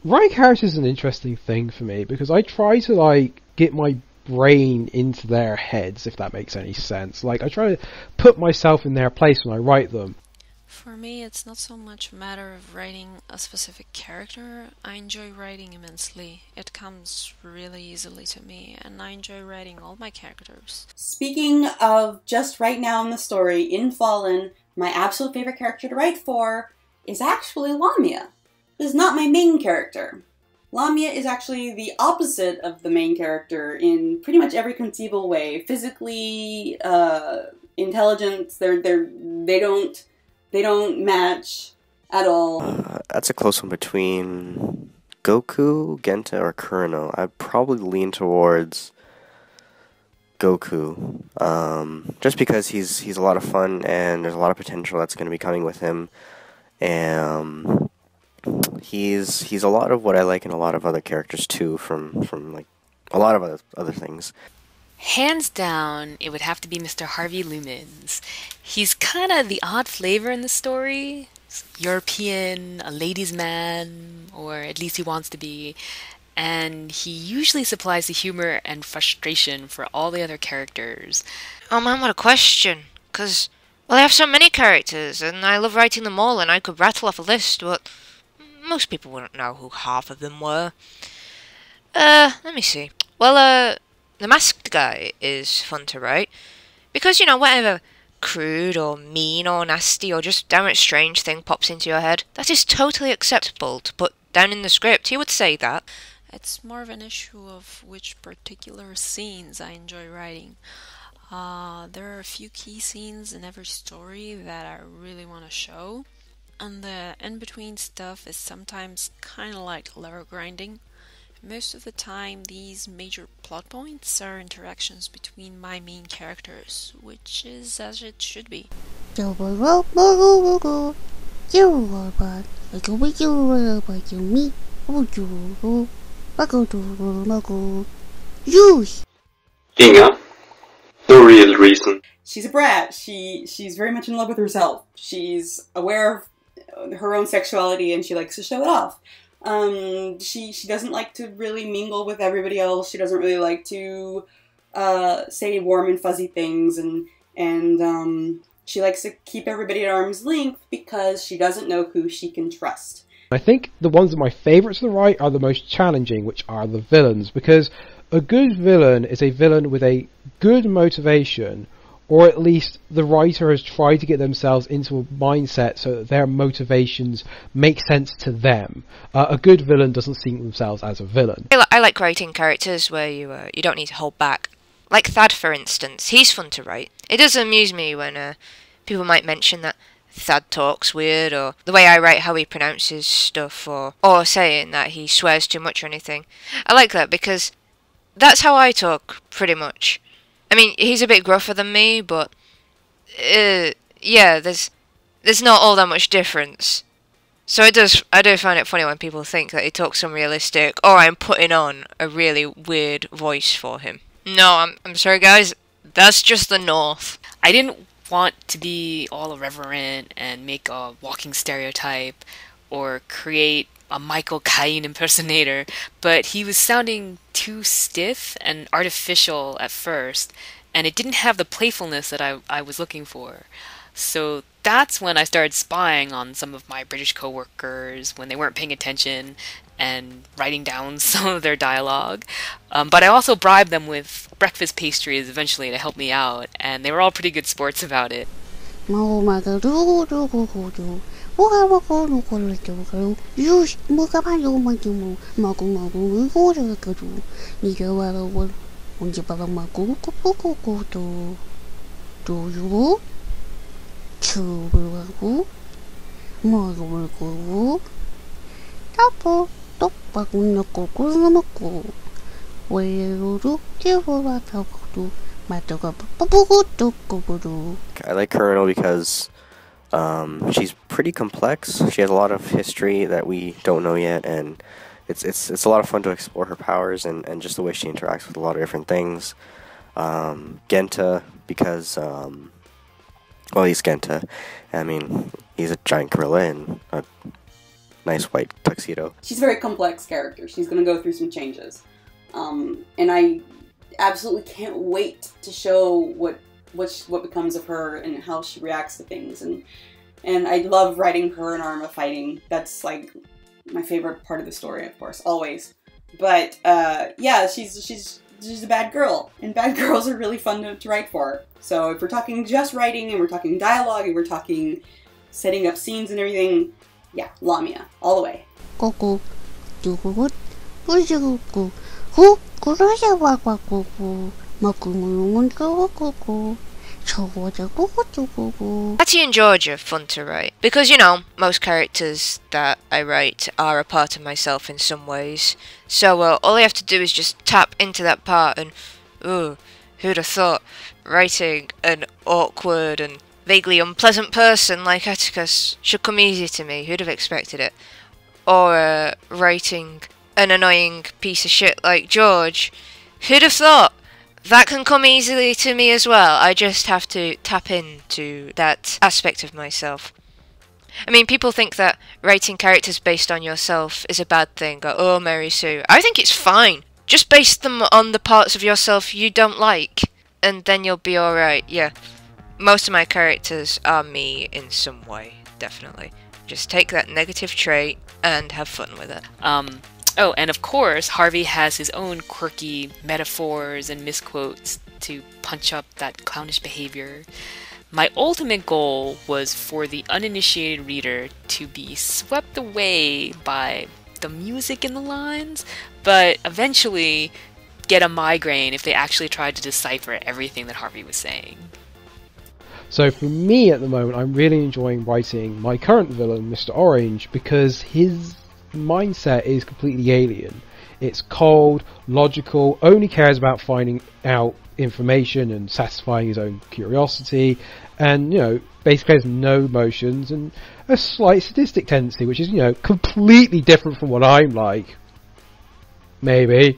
Writing characters is an interesting thing for me because I try to like get my brain into their heads, if that makes any sense. Like I try to put myself in their place when I write them. For me, it's not so much a matter of writing a specific character. I enjoy writing immensely. It comes really easily to me, and I enjoy writing all my characters. Speaking of just right now in the story, in Fallen, my absolute favorite character to write for is actually Lamia. This is not my main character. Lamia is actually the opposite of the main character in pretty much every conceivable way. Physically, intelligence, they don't match at all. That's a close one between Goku, Genta, or Kureno. I'd probably lean towards Goku, just because he's a lot of fun and there's a lot of potential that's going to be coming with him, and he's a lot of what I like in a lot of other characters too, from like a lot of other things. Hands down, it would have to be Mr. Harvey Lumens. He's kind of the odd flavor in the story. European, a ladies' man, or at least he wants to be. And he usually supplies the humor and frustration for all the other characters. Oh man, what a question. Because, well, I have so many characters, and I love writing them all, and I could rattle off a list, but most people wouldn't know who half of them were. Let me see. Well, the masked guy is fun to write, because, you know, whatever crude or mean or nasty or just downright strange thing pops into your head, that is totally acceptable to put down in the script. He would say that. It's more of an issue of which particular scenes I enjoy writing. There are a few key scenes in every story that I really want to show, and the in-between stuff is sometimes kind of like lever grinding. Most of the time, these major plot points are interactions between my main characters, which is as it should be. Inga, the real reason. She's a brat. She's very much in love with herself. She's aware of her own sexuality and she likes to show it off. She doesn't like to really mingle with everybody else. She doesn't really like to say warm and fuzzy things, and she likes to keep everybody at arm's length because she doesn't know who she can trust. I think the ones that are my favourites to write are the most challenging, which are the villains, because a good villain is a villain with a good motivation, or at least the writer has tried to get themselves into a mindset so that their motivations make sense to them. A good villain doesn't see themselves as a villain. I like writing characters where you don't need to hold back. Like Thad, for instance. He's fun to write. It does amuse me when people might mention that Thad talks weird, or the way I write how he pronounces stuff, or saying that he swears too much or anything. I like that because that's how I talk, pretty much. I mean, he's a bit gruffer than me, but yeah, there's not all that much difference. So I do find it funny when people think that he talks unrealistic, or I'm putting on a really weird voice for him. No, I'm sorry guys, that's just the North. I didn't want to be all irreverent and make a walking stereotype or create a Michael Caine impersonator, but he was sounding too stiff and artificial at first, and it didn't have the playfulness that I was looking for. So that's when I started spying on some of my British coworkers when they weren't paying attention and writing down some of their dialogue. But I also bribed them with breakfast pastries eventually to help me out, and they were all pretty good sports about it. I like Colonel because She's pretty complex. She has a lot of history that we don't know yet, and it's a lot of fun to explore her powers and just the way she interacts with a lot of different things. Genta, because well, he's Genta. I mean, he's a giant gorilla in a nice white tuxedo. She's a very complex character. She's going to go through some changes. And I absolutely can't wait to show what becomes of her and how she reacts to things. And I love writing her in Arma fighting. That's like my favorite part of the story, of course, always. But yeah, she's a bad girl, and bad girls are really fun to write for. So if we're talking just writing, and we're talking dialogue, and we're talking setting up scenes and everything, yeah, Lamia, all the way. Hattie and George are fun to write, because, you know, most characters that I write are a part of myself in some ways. So all I have to do is just tap into that part and, ooh, who'd have thought writing an awkward and vaguely unpleasant person like Atticus should come easy to me? Who'd have expected it? Or writing an annoying piece of shit like George? Who'd have thought? That can come easily to me as well. I just have to tap into that aspect of myself. I mean, people think that writing characters based on yourself is a bad thing, or, oh, Mary Sue. I think it's fine. Just base them on the parts of yourself you don't like, and then you'll be alright. Yeah, most of my characters are me in some way, definitely. Just take that negative trait and have fun with it. Oh, and of course, Harvey has his own quirky metaphors and misquotes to punch up that clownish behavior. My ultimate goal was for the uninitiated reader to be swept away by the music in the lines, but eventually get a migraine if they actually tried to decipher everything that Harvey was saying. So for me at the moment, I'm really enjoying writing my current villain, Mr. Orange, because his mindset is completely alien. It's cold, logical, only cares about finding out information and satisfying his own curiosity, and, you know, basically has no emotions and a slight sadistic tendency, which is, you know, completely different from what I'm like. Maybe.